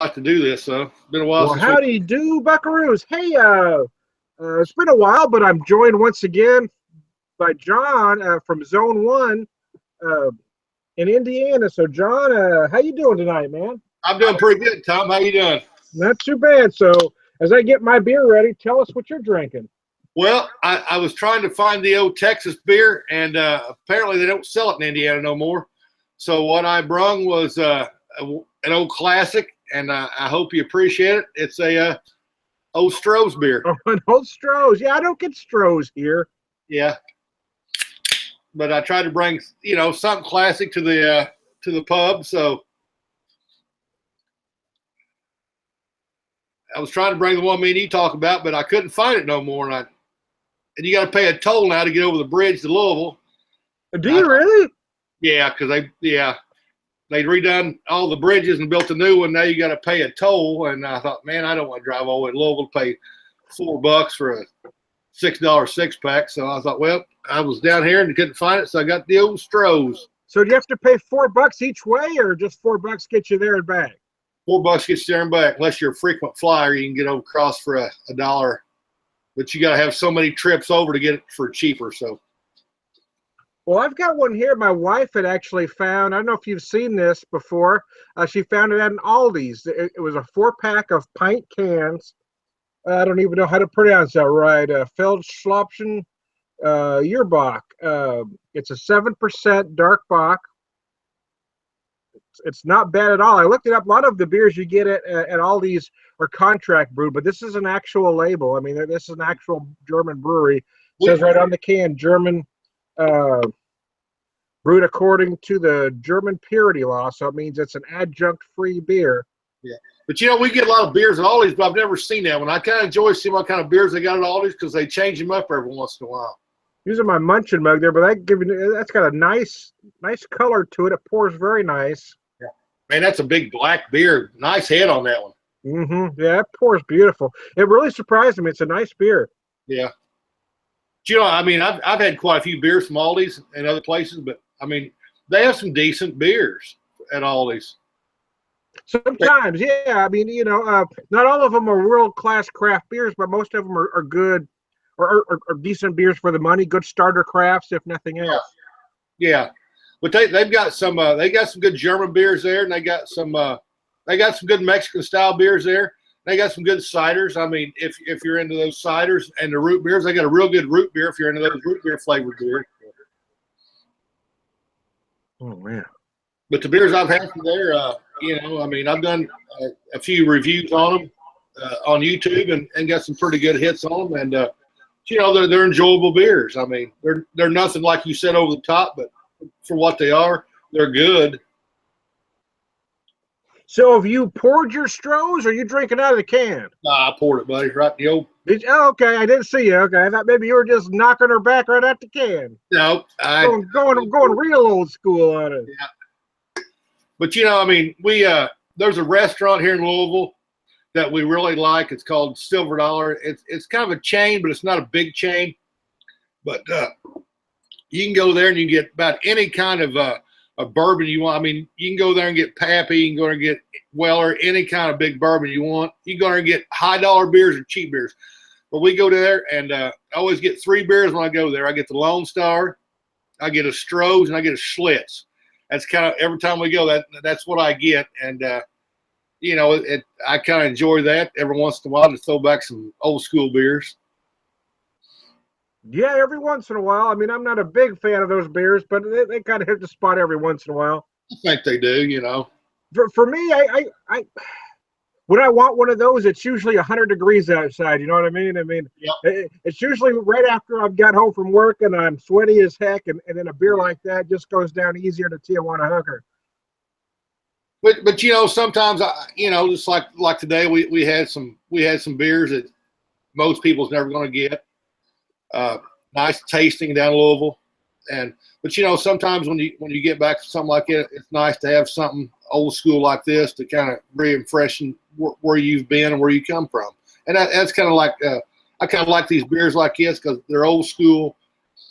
like to do this. So it's been a while Well, since we. howdy do, buckaroos. Hey, it's been a while, but I'm joined once again by John from Zone 1 uh, in Indiana. So, John, how you doing tonight, man? I'm doing pretty good, Tom. How you doing? Not too bad. So, as I get my beer ready, tell us what you're drinking. Well, I was trying to find the old Texas beer, and apparently they don't sell it in Indiana no more. So what I brung was an old classic, and I hope you appreciate it. It's a old Stroh's beer. Oh, an old Stroh's. Yeah, I don't get Stroh's here. Yeah, but I tried to bring something classic to the pub. So I was trying to bring the one me and you talk about, but I couldn't find it no more. And you got to pay a toll now to get over the bridge to Louisville. Do you really? Yeah, because they redone all the bridges and built a new one. Now you got to pay a toll, and I thought, man, I don't want to drive all the way to Louisville to pay $4 for a $6 6-pack. So I thought, well, I was down here and couldn't find it, so I got the old Stroh's. So do you have to pay $4 each way, or just $4 get you there and back? $4 gets you there and back. Unless you're a frequent flyer, you can get over across for a dollar, but you got to have so many trips over to get it for cheaper. So. Well, I've got one here my wife had actually found. I don't know if you've seen this before. She found it at an Aldi's. It was a 4-pack of pint cans. I don't even know how to pronounce that right. Feldschlopschen Yearbach. It's a 7% dark bock. It's not bad at all. I looked it up. A lot of the beers you get at Aldi's are contract brewed, but this is an actual label. I mean, this is an actual German brewery. It says right on the can, German. Brewed according to the German purity law, so it means it's an adjunct-free beer. Yeah, but we get a lot of beers at Aldi's, but I've never seen that one. I kind of enjoy seeing what kind of beers they got at Aldi's because they change them up every once in a while. Using my Munchin mug there, but that's got a nice color to it. It pours very nice. Yeah, man, that's a big black beer. Nice head on that one. Mm-hmm. Yeah, it pours beautiful. It really surprised me. It's a nice beer. Yeah. I mean, I've had quite a few beers from Aldi's and other places, but I mean, they have some decent beers at Aldi's. Sometimes, yeah. I mean, not all of them are world-class craft beers, but most of them are good or decent beers for the money. Good starter crafts, if nothing else. Yeah, but they've got some good German beers there, and they got some good Mexican style beers there. They got some good ciders. I mean, if you're into those ciders and the root beers, they got a real good root beer if you're into those root beer flavored beers. Oh, man. But the beers I've had from there, I mean, I've done a few reviews on them on YouTube and got some pretty good hits on them. And, they're enjoyable beers. I mean, they're nothing like you said over the top, but for what they are, they're good. So have you poured your Stroh's, or are you drinking out of the can? Nah, I poured it, buddy, right in the old. Okay, I didn't see you. Okay, I thought maybe you were just knocking her back right at the can. No, going real old school on it. Yeah. But I mean, there's a restaurant here in Louisville that we really like. It's called Silver Dollar. It's kind of a chain, but it's not a big chain. But you can go there and you can get about any kind of a bourbon you want. I mean, you can go there and get Pappy, you can go there and get Weller, any kind of big bourbon you want. You can go there and get high dollar beers or cheap beers. But we go there and I always get 3 beers when I go there. I get the Lone Star, I get a Stroh's, and I get a Schlitz. That's kind of every time we go, that's what I get. And I kind of enjoy that every once in a while to throw back some old school beers. Yeah, every once in a while. I mean, I'm not a big fan of those beers, but they kind of hit the spot every once in a while. I think they do, For me, I when I want one of those, it's usually 100 degrees outside. You know what I mean? I mean, yep. It's usually right after I've got home from work and I'm sweaty as heck, and then a beer like that just goes down easier to Tijuana hooker. But sometimes just like today we had some beers that most people's never going to get. Nice tasting down in Louisville, but sometimes when you get back to something like it, it's nice to have something old school like this to kind of re-impression where you've been and where you come from. And that's kind of like I kind of like these beers like this because they're old school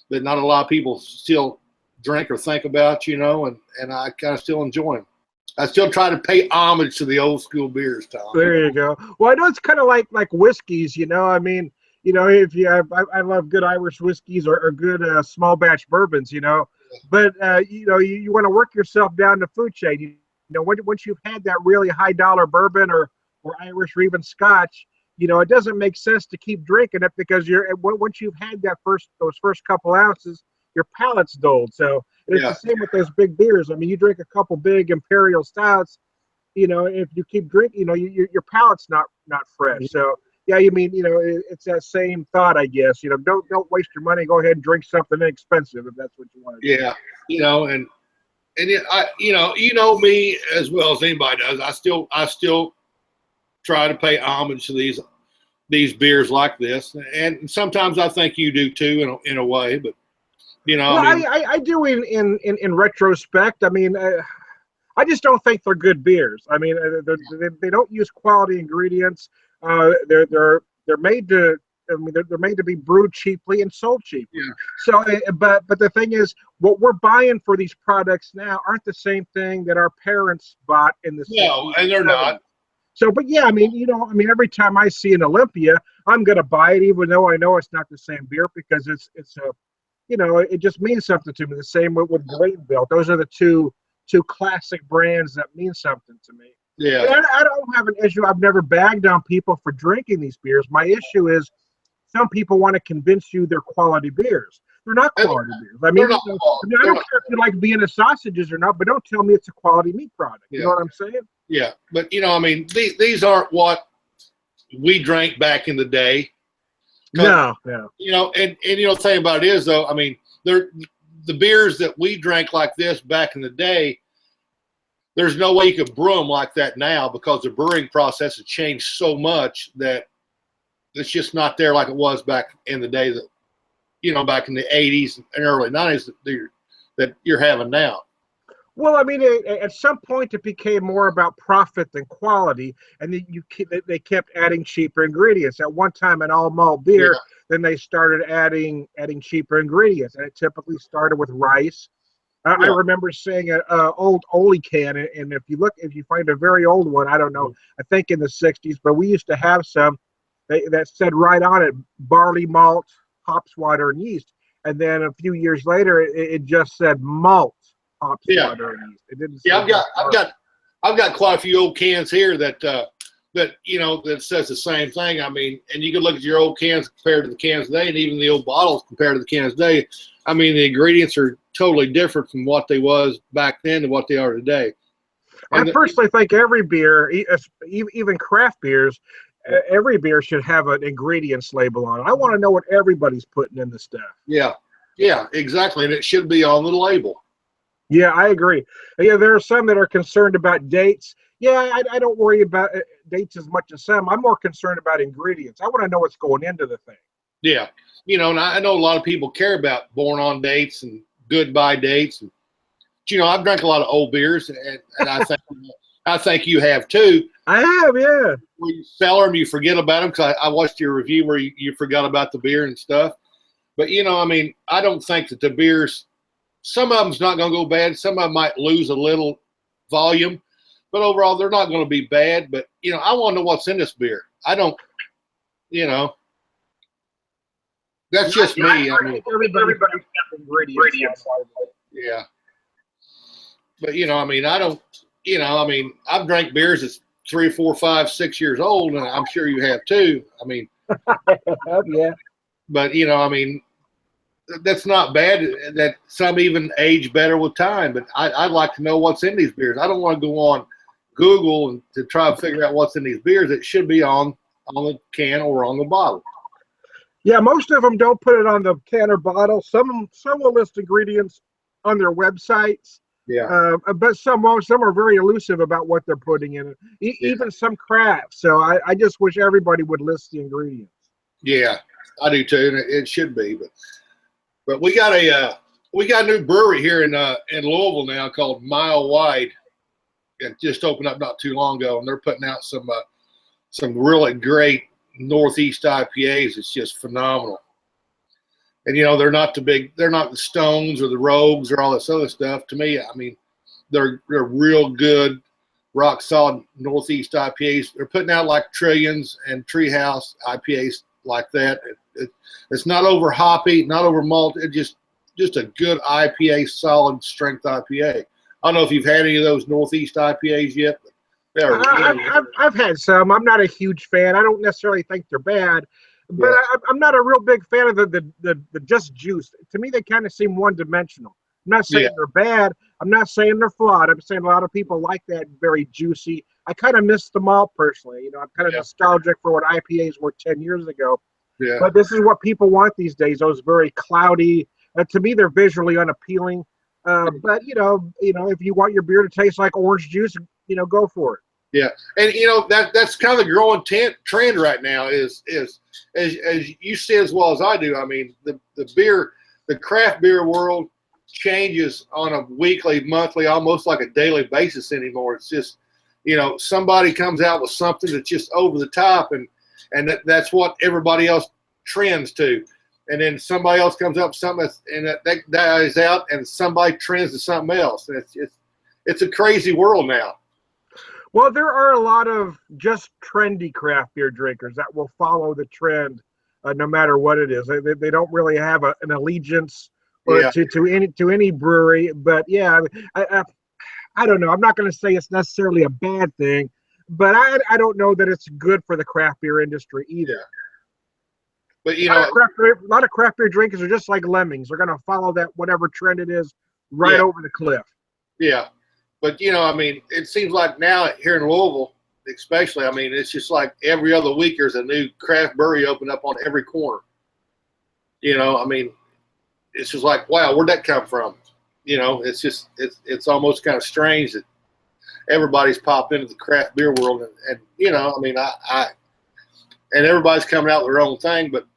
that not a lot of people still drink or think about, and I kind of still enjoy them. I still try to pay homage to the old school beers, Tom. There you go. Well, I know it's kind of like whiskeys, you know. I mean, you know, if you have, I love good Irish whiskeys or good small batch bourbons, you know. But you know, you want to work yourself down the food chain. You know, once you've had that really high dollar bourbon or Irish or even Scotch, you know, it doesn't make sense to keep drinking it because once you've had those first couple ounces, your palate's dulled. So it's the same with those big beers. I mean, you drink a couple big imperial stouts, you know, if you keep drinking, you know, your palate's not fresh. So yeah, you mean, you know, it's that same thought, I guess. You know, don't waste your money. Go ahead and drink something inexpensive if that's what you want to do. Yeah, you know, and you know me as well as anybody does. I still try to pay homage to these beers like this, and sometimes I think you do too, in a way. But you know, well, I mean, I do in retrospect. I mean, I just don't think they're good beers. I mean, they don't use quality ingredients. They're made to. I mean, they're made to be brewed cheaply and sold cheaply. yeah, So, but the thing is, what we're buying for these products now aren't the same thing that our parents bought in the 60s. no, and they're not. So, but yeah, I mean, you know, I mean, every time I see an Olympia, I'm gonna buy it, even though I know it's not the same beer because it's a, you know, it just means something to me. The same with Grain Belt. Those are the two classic brands that mean something to me. Yeah, And I don't have an issue. I've never bagged on people for drinking these beers. My issue is some people want to convince you they're quality beers. They're not quality beers. I mean, I don't care if you like Vienna sausages or not, but don't tell me it's a quality meat product. You know what I'm saying? Yeah, but you know, I mean, these aren't what we drank back in the day. No. You know, and you know, the thing about it is though, I mean, the beers that we drank like this back in the day, there's no way you could brew them like that now because the brewing process has changed so much that it's just not there like it was back in the day that, you know, back in the 80s and early 90s that you're having now. Well, I mean, at some point it became more about profit than quality, and they kept adding cheaper ingredients. At one time, an all malt beer, then they started adding cheaper ingredients, and it typically started with rice. I remember seeing an old Oli can, and if you find a very old one, I don't know, I think in the 60s, but we used to have some that said right on it, barley malt, hops, water, and yeast. And then a few years later, it just said malt, hops, water, and yeast. It didn't. Yeah, I've got quite a few old cans here that you know that says the same thing. I mean, and you can look at your old cans compared to the cans today, and even the old bottles compared to the cans today. I mean, the ingredients are totally different from what they was back then to what they are today. And I personally think every beer, even craft beers, every beer should have an ingredients label on it. I want to know what everybody's putting in the stuff. Yeah, exactly, and it should be on the label. Yeah, I agree. Yeah, there are some that are concerned about dates. Yeah, I don't worry about dates as much as some. I'm more concerned about ingredients. I want to know what's going into the thing. Yeah, you know, and I know a lot of people care about born on dates and goodbye dates. And, you know, I've drank a lot of old beers, and I think you have too. I have, yeah. When you sell them, you forget about them because I watched your review where you forgot about the beer and stuff. But, you know, I mean, I don't think that the beers, some of them's not going to go bad. Some of them might lose a little volume. But overall, they're not going to be bad. But, you know, I want to know what's in this beer. I don't, you know. That's just me. I mean, everybody's got ingredients. Yeah. But, you know, I mean, I don't, you know, I mean, I've drank beers that's 3, 4, 5, 6 years old, and I'm sure you have too. I mean, yeah. But, you know, I mean, that's not bad that some even age better with time. But I'd like to know what's in these beers. I don't want to go on Google and to try to figure out what's in these beers. It should be on the can or on the bottle. Yeah, most of them don't put it on the can or bottle. Some will list ingredients on their websites. Yeah. But some won't. Some are very elusive about what they're putting in it. Even some craft. So I just wish everybody would list the ingredients. Yeah, I do too, and it should be. But we got a new brewery here in Louisville now called Mile Wide. It just opened up not too long ago, and they're putting out some really great Northeast IPAs. It's just phenomenal. And, you know, they're not the Stones or the Rogues or all this other stuff. To me, I mean, they're real good, rock solid Northeast IPAs. They're putting out like Trillions and Treehouse IPAs like that. It's not over hoppy, not over malt. It's just a good IPA, solid strength IPA. I don't know if you've had any of those Northeast IPAs yet. But they're I've had some. I'm not a huge fan. I don't necessarily think they're bad, but Yeah. I'm not a real big fan of the just juice. To me, they kind of seem one-dimensional. I'm not saying they're bad. I'm not saying they're flawed. I'm saying a lot of people like that very juicy. I kind of miss the malt personally. You know, I'm kind of nostalgic for what IPAs were 10 years ago. Yeah. But this is what people want these days. Those very cloudy. To me, they're visually unappealing. But you know, if you want your beer to taste like orange juice, go for it. Yeah, and that's kind of the growing trend right now. Is as you see as well as I do. I mean, the craft beer world changes on a weekly, monthly, almost like a daily basis anymore. It's just, somebody comes out with something that's just over the top, and that's what everybody else trends to. And then somebody else comes up with something that dies out, and somebody trends to something else. And it's a crazy world now. Well, there are a lot of just trendy craft beer drinkers that will follow the trend, no matter what it is. They don't really have an allegiance to any brewery. But yeah, I don't know. I'm not going to say it's necessarily a bad thing, but I don't know that it's good for the craft beer industry either. Yeah. But a lot of craft beer drinkers are just like lemmings. They're going to follow that whatever trend it is right over the cliff. Yeah. But, I mean, it seems like now here in Louisville, especially, I mean, it's just like every other week there's a new craft brewery open up on every corner. I mean, it's just like, wow, where'd that come from? It's just, it's almost kind of strange that everybody's popped into the craft beer world. And I mean, and everybody's coming out with their own thing. But,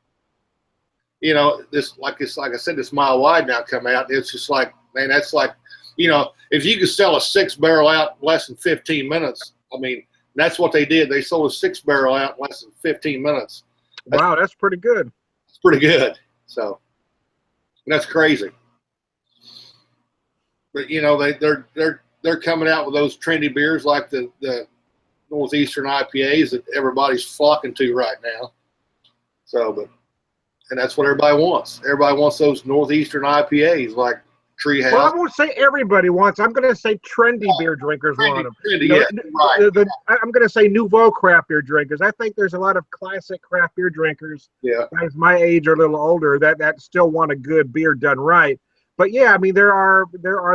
this, like I said, this Mile Wide now come out. It's just like, man, that's like, if you could sell a 6-barrel out in less than 15 minutes, I mean, that's what they did. They sold a 6-barrel out in less than 15 minutes. Wow, that's pretty good. It's pretty good. So that's crazy. But they're coming out with those trendy beers like the Northeastern IPAs that everybody's flocking to right now. So, and that's what everybody wants. Everybody wants those Northeastern IPAs like Treehouse. Well, I won't say everybody wants. I'm going to say trendy beer drinkers want them. Right. I'm going to say nouveau craft beer drinkers. I think there's a lot of classic craft beer drinkers, guys my age or a little older, that still want a good beer done right. But yeah, I mean, there are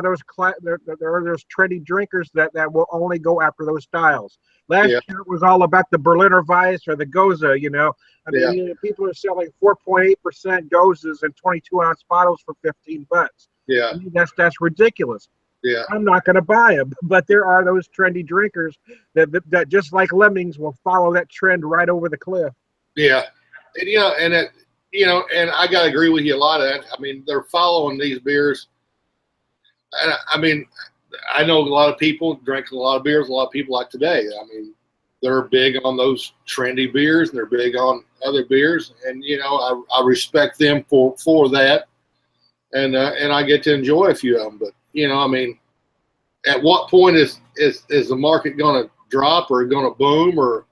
those trendy drinkers that will only go after those styles. Last year it was all about the Berliner Weiss or the Goza. I mean, people are selling 4.8% Gozas in 22-ounce bottles for $15. Yeah, I mean, that's ridiculous. Yeah, I'm not going to buy them. But there are those trendy drinkers that just like lemmings will follow that trend right over the cliff. Yeah, and and I got to agree with you a lot of that. I mean, they're following these beers. And I mean, I know a lot of people drink a lot of beers. A lot of people like today. I mean, they're big on those trendy beers, and they're big on other beers. And I respect them for that. And I get to enjoy a few of them. But I mean, at what point is the market going to drop or going to boom or?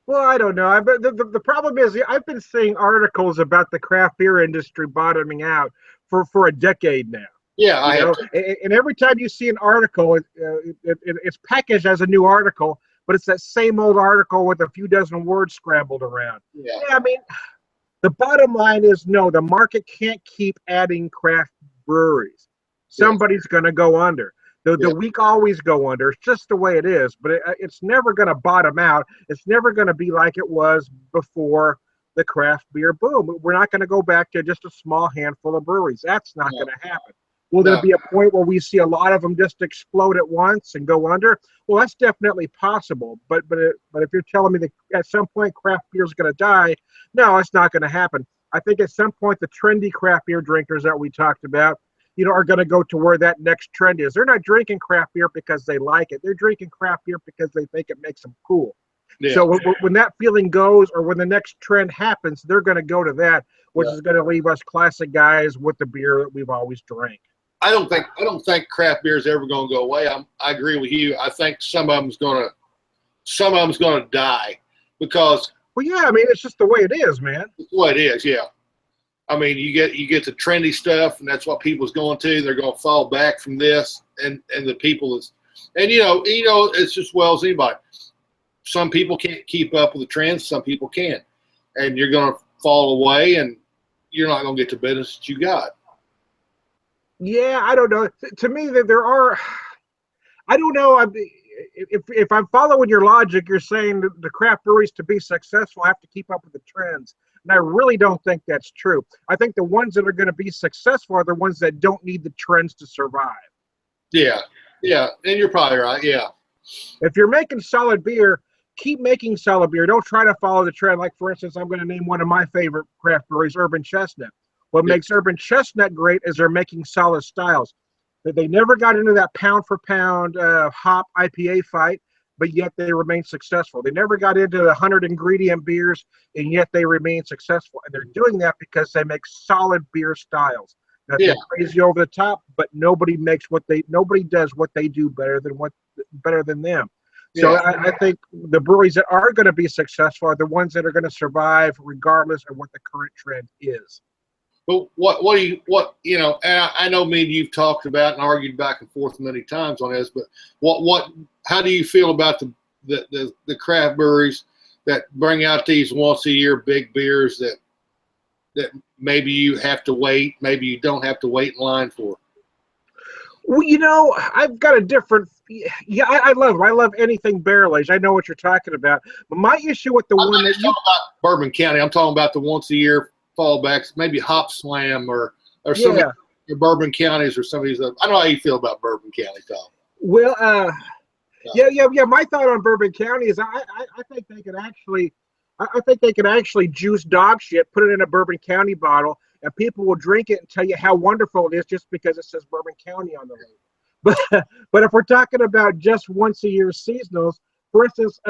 Well, I don't know. But the problem is, I've been seeing articles about the craft beer industry bottoming out for a decade now. Yeah, I have. And every time you see an article, it's packaged as a new article, but it's that same old article with a few dozen words scrambled around. Yeah, I mean, the bottom line is no, the market can't keep adding craft breweries. Somebody's going to go under. The weak always go under. It's just the way it is. But it's never going to bottom out. It's never going to be like it was before the craft beer boom. We're not going to go back to just a small handful of breweries. That's not going to happen. Will there be a point where we see a lot of them just explode at once and go under? Well, that's definitely possible. But if you're telling me that at some point craft beer is going to die, no, it's not going to happen. I think at some point the trendy craft beer drinkers that we talked about, are going to go to where that next trend is. They're not drinking craft beer because they like it. They're drinking craft beer because they think it makes them cool. Yeah. So when that feeling goes, or when the next trend happens, they're going to go to that, which is going to leave us classic guys with the beer that we've always drank. I don't think craft beer is ever going to go away. I agree with you. I think some of them's going to die because. Well, yeah, I mean, it's just the way it is, man. It's the way it is, yeah. I mean, you get the trendy stuff, and that's what people's going to. They're going to fall back from this, and the people is, and you know, it's just well as anybody. Some people can't keep up with the trends. Some people can, and you're going to fall away, and you're not going to get the business that you got. Yeah, I don't know. To me, that there are. I don't know. If I'm following your logic, you're saying that the craft breweries to be successful have to keep up with the trends. And I really don't think that's true. I think the ones that are going to be successful are the ones that don't need the trends to survive. Yeah, and you're probably right. Yeah. If you're making solid beer, keep making solid beer. Don't try to follow the trend. Like, for instance, I'm going to name one of my favorite craft breweries, Urban Chestnut. What makes Urban Chestnut great is they're making solid styles. They never got into that pound for pound hop IPA fight, but yet they remain successful. They never got into the 100 ingredient beers, and yet they remain successful. And they're doing that because they make solid beer styles. Now, they're crazy over the top, but nobody does what they do better than them. So I think the breweries that are going to be successful are the ones that are going to survive regardless of what the current trend is. But and I know me and you've talked about and argued back and forth many times on this, but how do you feel about the craft breweries that bring out these once a year big beers that maybe you have to wait, maybe you don't have to wait in line for? Well, I've got a different. Yeah, I love them. I love anything barrel aged. I know what you're talking about. But my issue with I'm not talking about Bourbon County. I'm talking about the once a year fallbacks, maybe Hop Slam or some of the Bourbon Counties or some of these. I don't know how you feel about Bourbon County, Tom. Well, yeah. My thought on Bourbon County is I think they could actually, juice dog shit, put it in a Bourbon County bottle, and people will drink it and tell you how wonderful it is just because it says Bourbon County on the label. But if we're talking about just once a year seasonals, for instance,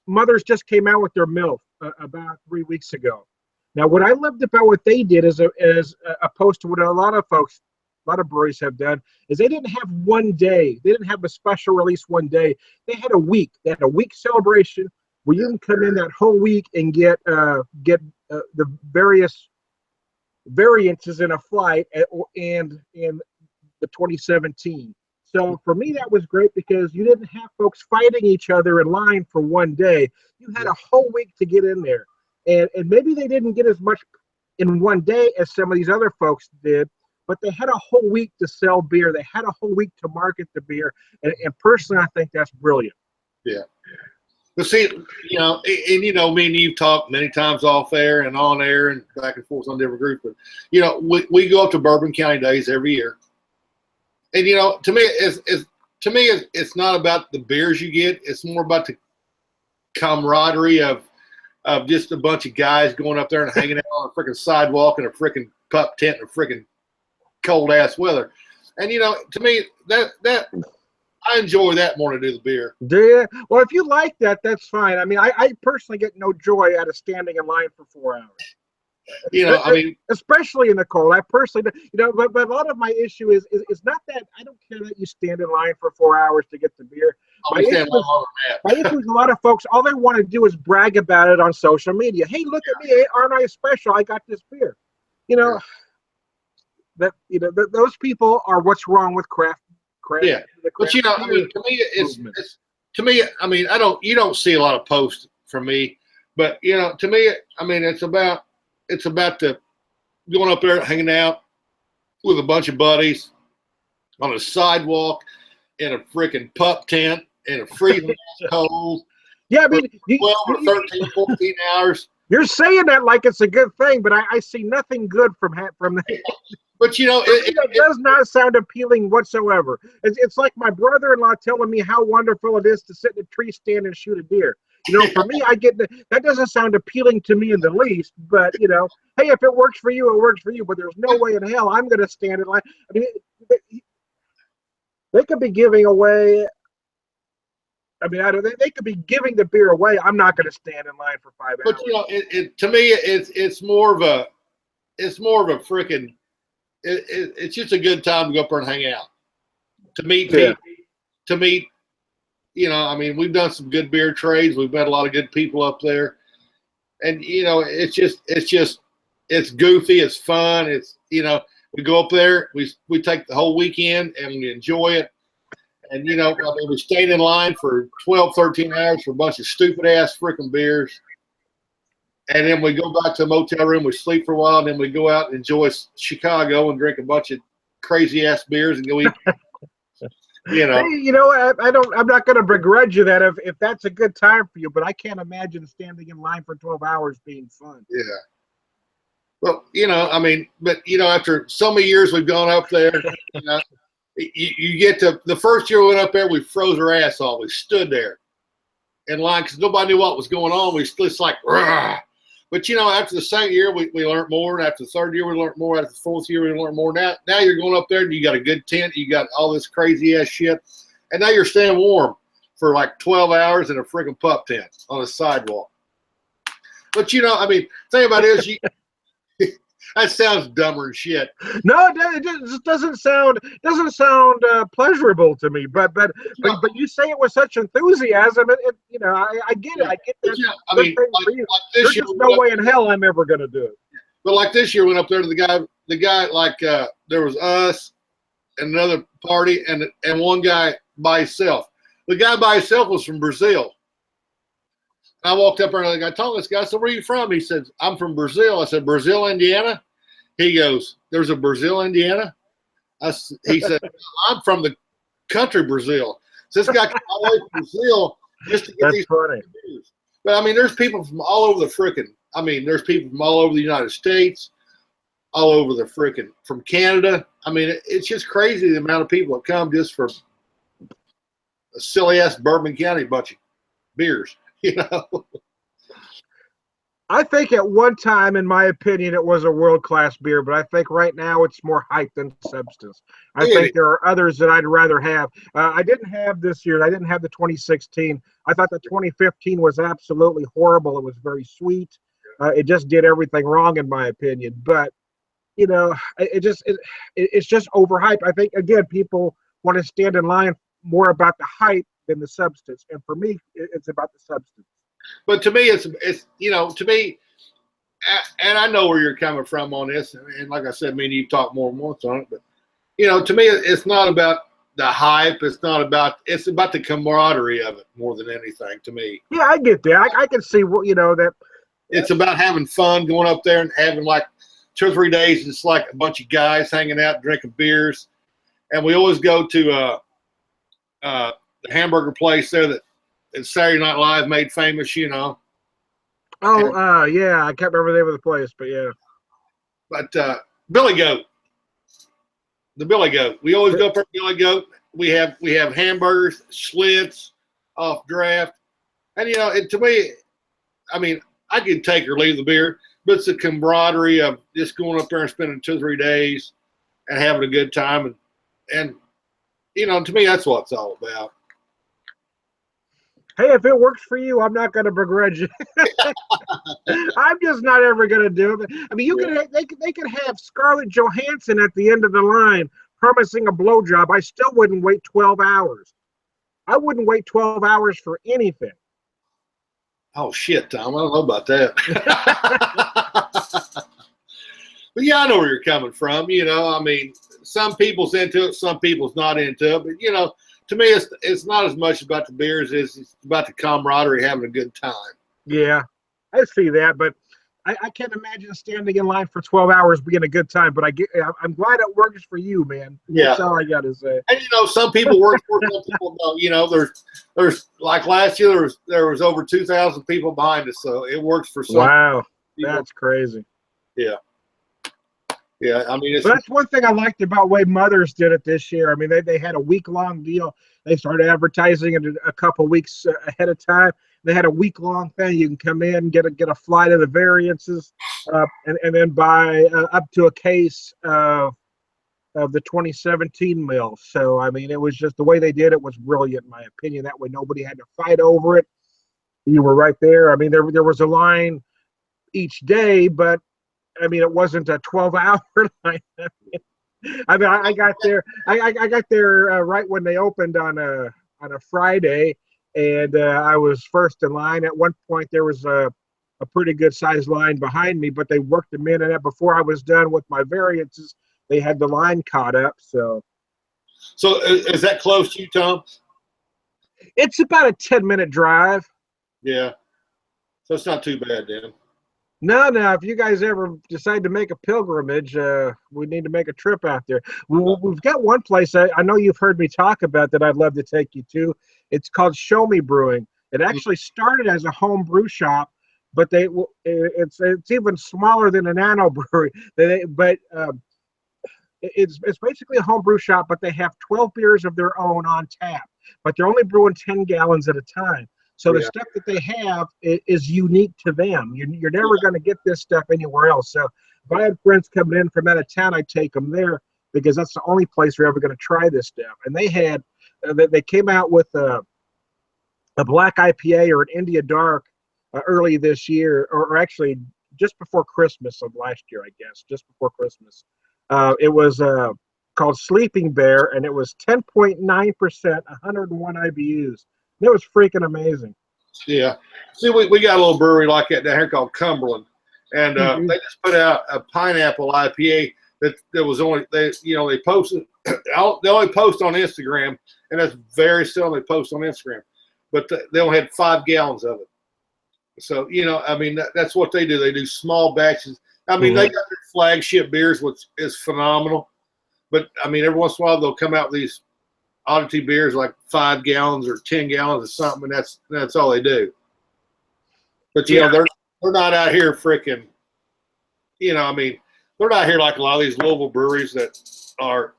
Mother's just came out with their MILF about 3 weeks ago. Now, what I loved about what they did is opposed to what a lot of breweries have done, is they didn't have one day. They didn't have a special release one day. They had a week. They had a week celebration where you can come in that whole week and get the various variances in a flight and in the 2017. So for me, that was great because you didn't have folks fighting each other in line for one day. You had a whole week to get in there. And maybe they didn't get as much in one day as some of these other folks did, but they had a whole week to sell beer. They had a whole week to market the beer. And personally, I think that's brilliant. Yeah. But see, me and you've talked many times off air and on air and back and forth on different groups. But, we go up to Bourbon County Days every year. And, to me, it's not about the beers you get. It's more about the camaraderie of just a bunch of guys going up there and hanging out on a freaking sidewalk in a freaking pup tent in a freaking cold ass weather. And to me that I enjoy that more than I do the beer. Do you? Well, if you like that, that's fine. I mean, I personally get no joy out of standing in line for 4 hours. Especially in the cold. I personally, but a lot of my issue is not that I don't care that you stand in line for 4 hours to get the beer. My issue is a lot of folks, all they want to do is brag about it on social media. Hey, look at me! Aren't I special? I got this beer. Those people are what's wrong with craft. Yeah, but to me, you don't see a lot of posts from me, but to me, it's about the going up there hanging out with a bunch of buddies on a sidewalk in a freaking pup tent in a freezing cold. Yeah, I mean, 12 or 13, 14 hours. You're saying that like it's a good thing, but I see nothing good from that. But it does not sound appealing whatsoever. It's like my brother-in-law telling me how wonderful it is to sit in a tree stand and shoot a deer. For me, that doesn't sound appealing to me in the least. But hey, if it works for you, it works for you. But there's no way in hell I'm going to stand in line. I mean, they could be giving away. I mean, they could be giving the beer away. I'm not going to stand in line for 5 hours. But to me, it's more of a freaking. it's just a good time to go up there and hang out, to meet Yeah. people, to meet. I mean, we've done some good beer trades. We've met a lot of good people up there, and it's goofy, it's fun. We go up there, we take the whole weekend and we enjoy it. And I mean, we stayed in line for 12, 13 hours for a bunch of stupid ass freaking beers. And then we go back to the motel room, we sleep for a while, and then we go out and enjoy Chicago and drink a bunch of crazy ass beers and go eat. Hey, I'm not going to begrudge you that if that's a good time for you, but I can't imagine standing in line for 12 hours being fun. Yeah. Well, I mean, but after so many years we've gone up there, you get to the first year we went up there, we froze our ass off. We stood there in line because nobody knew what was going on. We just like, rah. But after the second year, we learned more. And after the third year, we learned more. After the fourth year, we learned more. Now you're going up there and you got a good tent. You got all this crazy ass shit. And now you're staying warm for like 12 hours in a freaking pup tent on a sidewalk. But I mean, thing about it is that sounds dumber than shit. No, it just doesn't sound pleasurable to me. But you say it with such enthusiasm. I get it. I get that. I mean, like this year, there's no way in hell I'm ever going to do it. But like this year, went up there to the guy like there was us and another party and one guy by himself. The guy by himself was from Brazil. I walked up there and I told this guy, I said, "Where are you from?" He said, "I'm from Brazil." I said, "Brazil, Indiana?" He goes, "There's a Brazil, Indiana?" He said, "I'm from the country Brazil." So this guy came all the way from Brazil just to get these funny. beers. But I mean, there's people from all over there's people from all over the United States, all over from Canada. I mean, it's just crazy the amount of people that come just for a silly ass Bourbon County bunch of beers. I think at one time, in my opinion, it was a world-class beer, but I think right now it's more hype than substance. I think there are others that I'd rather have. I didn't have this year. I didn't have the 2016. I thought the 2015 was absolutely horrible. It was very sweet. It just did everything wrong, in my opinion. But, it's just overhyped. I think, again, people want to stand in line more about the hype than the substance. And for me, it's about the substance. But to me, it's to me, and I know where you're coming from on this. And like I said, me and you talked more and more on it. But to me, it's not about the hype. It's about the camaraderie of it more than anything. To me, yeah, I get that. I can see that. It's about having fun, going up there and having like 2 or 3 days. It's like a bunch of guys hanging out, drinking beers, and we always go to the hamburger place there that Saturday Night Live made famous. Oh, yeah, I can't remember the name of the place, but yeah. But Billy Goat, the Billy Goat. We always go for Billy Goat. We have hamburgers, Schlitz, off draft, and to me, I mean, I could take or leave the beer, but it's the camaraderie of just going up there and spending 2 or 3 days and having a good time, and to me, that's what it's all about. Hey, if it works for you, I'm not going to begrudge you. I'm just not ever going to do it. I mean, they could have Scarlett Johansson at the end of the line promising a blowjob. I still wouldn't wait 12 hours. I wouldn't wait 12 hours for anything. Oh, shit, Tom. I don't know about that. But yeah, I know where you're coming from. I mean, some people's into it, some people's not into it. But, to me, it's not as much about the beers as it's about the camaraderie, having a good time. Yeah, I see that, but I can't imagine standing in line for 12 hours being a good time. But I'm glad it works for you, man. Yeah, that's all I got to say. And some people work for it, some people don't. There's like last year there was over 2,000 people behind us, so it works for some. Wow, people. That's crazy. Yeah. Yeah, I mean, that's one thing I liked about the way Mothers did it this year. I mean, they had a week-long deal. They started advertising it a couple weeks ahead of time. They had a week-long thing. You can come in, get a flight of the variances, and then buy up to a case of the 2017 mill. So, I mean, it was just the way they did it was brilliant, in my opinion. That way nobody had to fight over it. You were right there. I mean, there was a line each day, but I mean, it wasn't a 12-hour line. I mean, I got there. I got there right when they opened on a Friday, and I was first in line. At one point, there was a pretty good sized line behind me, but they worked a minute. And before I was done with my variances, they had the line caught up. So is that close to you, Tom? it's about a 10-minute drive. Yeah. So it's not too bad then. No, no. If you guys ever decide to make a pilgrimage, we need to make a trip out there. We've got one place I know you've heard me talk about that I'd love to take you to. It's called Show Me Brewing. It actually started as a home brew shop, but it's even smaller than a nano brewery. It's basically a home brew shop, but they have 12 beers of their own on tap, but they're only brewing 10 gallons at a time. So the stuff that they have is unique to them. You're never going to get this stuff anywhere else. So if I had friends coming in from out of town, I'd take them there because that's the only place we're ever going to try this stuff. And they came out with a black IPA or an India Dark early this year, or actually just before Christmas of last year, I guess, just before Christmas. It was called Sleeping Bear, and it was 10.9%, 101 IBUs. It was freaking amazing. Yeah. See, we got a little brewery like that down here called Cumberland, and they just put out a pineapple IPA that was only they posted. They only post on Instagram, and that's very seldom they post on Instagram. But they only had 5 gallons of it. So I mean that's what they do. They do small batches. I mean they got their flagship beers, which is phenomenal. But I mean every once in a while they'll come out with these oddity beers like 5 gallons or 10 gallons or something, and that's all they do. But they're not out here freaking. I mean they're not here like a lot of these Louisville breweries that are.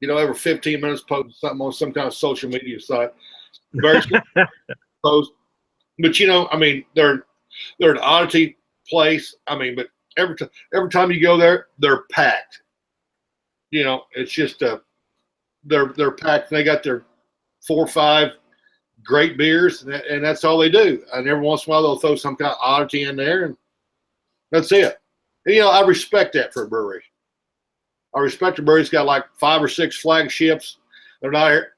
Every 15 minutes post something on some kind of social media site. Very post. But I mean, they're an oddity place. I mean, but every time you go there, they're packed. It's just they're packed. They got their 4 or 5 great beers, and that's all they do. And every once in a while, they'll throw some kind of oddity in there, and that's it. And, I respect that for a brewery. I respect a brewery's got like 5 or 6 flagships. They're not here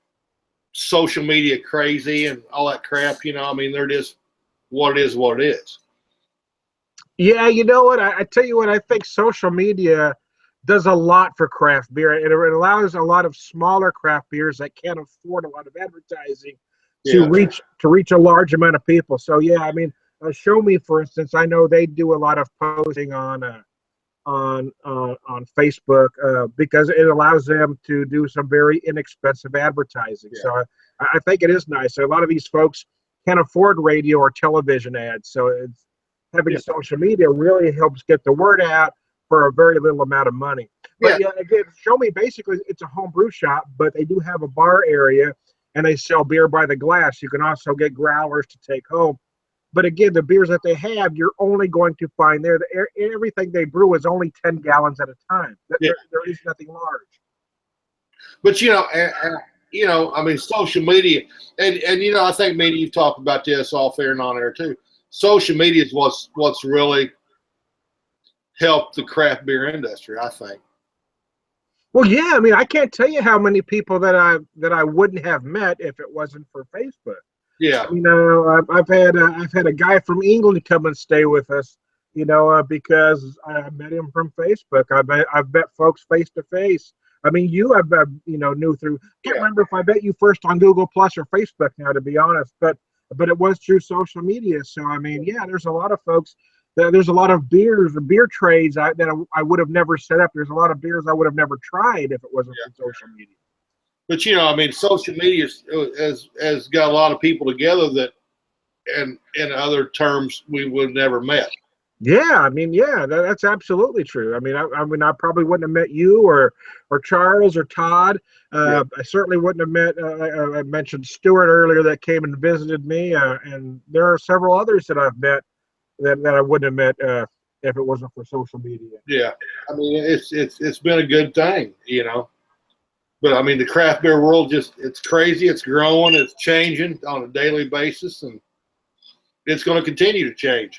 social media crazy and all that crap. I mean, they're just what it is. Yeah, you know what? I tell you what, I think social media does a lot for craft beer. It allows a lot of smaller craft beers that can't afford a lot of advertising to reach a large amount of people. So yeah, I mean, Show Me, for instance, I know they do a lot of posting on Facebook because it allows them to do some very inexpensive advertising. Yeah. So I think it is nice. So a lot of these folks can't afford radio or television ads. So having social media really helps get the word out for a very little amount of money. But again, Show Me, basically, it's a home brew shop, but they do have a bar area and they sell beer by the glass. You can also get growlers to take home. But again, the beers that they have, you're only going to find there. Everything they brew is only 10 gallons at a time. There is nothing large. But I mean, social media, and I think maybe you've talked about this off air and on air too. Social media is what's really helped the craft beer industry, I think. Well, yeah, I mean, I can't tell you how many people that I wouldn't have met if it wasn't for Facebook. Yeah. I've had a guy from England come and stay with us, because I met him from Facebook. I've met folks face to face. I mean, I've knew through. Can't remember if I met you first on Google Plus or Facebook now, to be honest, but it was through social media. So I mean, yeah, there's a lot of folks. There's a lot of beers or beer trades that I would have never set up. There's a lot of beers I would have never tried if it wasn't for social media. But I mean, social media has got a lot of people together that, and in other terms, we would have never met. Yeah, I mean, that's absolutely true. I mean, I probably wouldn't have met you or Charles or Todd. I certainly wouldn't have met. I mentioned Stuart earlier that came and visited me, and there are several others that I've met that I wouldn't have met if it wasn't for social media. Yeah, I mean, it's been a good thing, But I mean, the craft beer world it's crazy. It's growing. It's changing on a daily basis, and it's going to continue to change.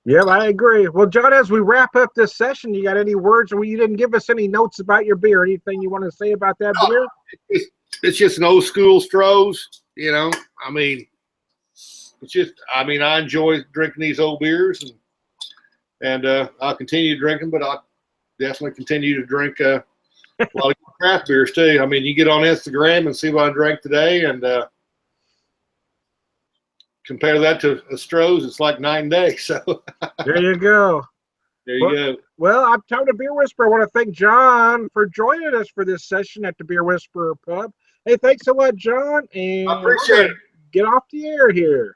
Yeah, I agree. Well, John, as we wrap up this session, you got any words? Or you didn't give us any notes about your beer. Anything you want to say about that No, beer? it's just an old school Stroh's. You know, I mean, it's just. I mean, I enjoy drinking these old beers, and I'll continue drinking, but I'll definitely continue to drink a lot of craft beers too. I mean, you get on Instagram and see what I drank today, and compare that to a Stroh's, it's like night and day. So There you go. there you Well, go. well, I'm Tom the Beer Whisperer. I want to thank John for joining us for this session at the Beer Whisperer Pub. Hey, thanks a lot, John, I and we're appreciate going it. to get off the air here.